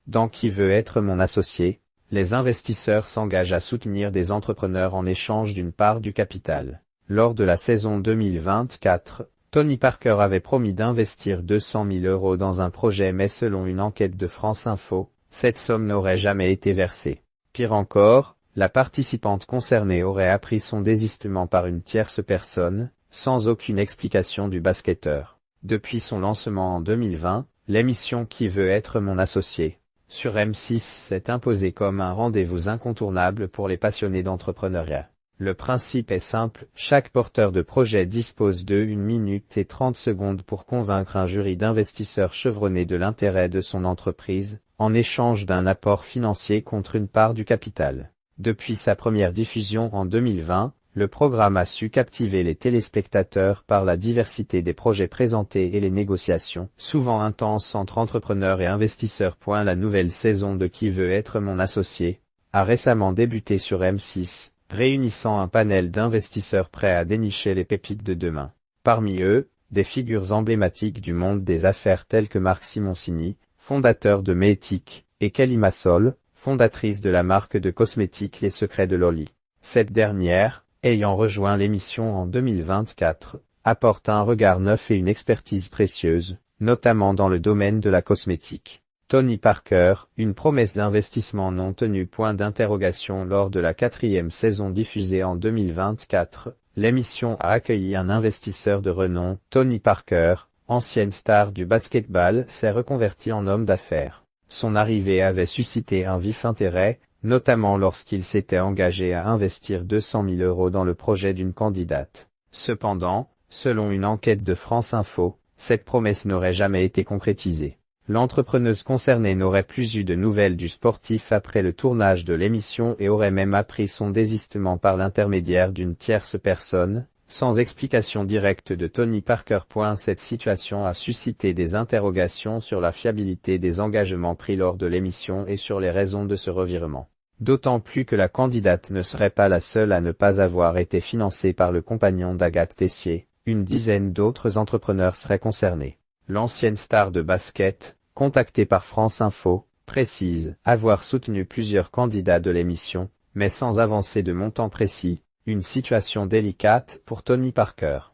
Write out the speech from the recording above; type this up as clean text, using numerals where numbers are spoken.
Dans Qui veut être mon associé, les investisseurs s'engagent à soutenir des entrepreneurs en échange d'une part du capital. Lors de la saison 2024, Tony Parker avait promis d'investir 200 000 € dans un projet, mais selon une enquête de France Info, cette somme n'aurait jamais été versée. Pire encore, la participante concernée aurait appris son désistement par une tierce personne, sans aucune explication du basketteur. Depuis son lancement en 2020, l'émission Qui veut être mon associé sur M6 s'est imposée comme un rendez-vous incontournable pour les passionnés d'entrepreneuriat. Le principe est simple, chaque porteur de projet dispose de 1 minute et 30 secondes pour convaincre un jury d'investisseurs chevronnés de l'intérêt de son entreprise, en échange d'un apport financier contre une part du capital. Depuis sa première diffusion en 2020, le programme a su captiver les téléspectateurs par la diversité des projets présentés et les négociations, souvent intenses entre entrepreneurs et investisseurs. La nouvelle saison de Qui veut être mon associé a récemment débuté sur M6, réunissant un panel d'investisseurs prêts à dénicher les pépites de demain. Parmi eux, des figures emblématiques du monde des affaires telles que Marc Simoncini, fondateur de Méetic, et Kelly Massol, fondatrice de la marque de cosmétiques Les Secrets de Loli. Cette dernière, ayant rejoint l'émission en 2024, apporte un regard neuf et une expertise précieuse, notamment dans le domaine de la cosmétique. Tony Parker, une promesse d'investissement non tenue. Lors de la 4e saison diffusée en 2024, l'émission a accueilli un investisseur de renom. Tony Parker, ancienne star du basketball, s'est reconverti en homme d'affaires. Son arrivée avait suscité un vif intérêt, notamment lorsqu'il s'était engagé à investir 200 000 € dans le projet d'une candidate. Cependant, selon une enquête de France Info, cette promesse n'aurait jamais été concrétisée. L'entrepreneuse concernée n'aurait plus eu de nouvelles du sportif après le tournage de l'émission et aurait même appris son désistement par l'intermédiaire d'une tierce personne, sans explication directe de Tony Parker. Cette situation a suscité des interrogations sur la fiabilité des engagements pris lors de l'émission et sur les raisons de ce revirement. D'autant plus que la candidate ne serait pas la seule à ne pas avoir été financée par le compagnon d'Agathe Tessier, une dizaine d'autres entrepreneurs seraient concernés. L'ancienne star de basket, contactée par France Info, précise avoir soutenu plusieurs candidats de l'émission, mais sans avancer de montant précis, une situation délicate pour Tony Parker.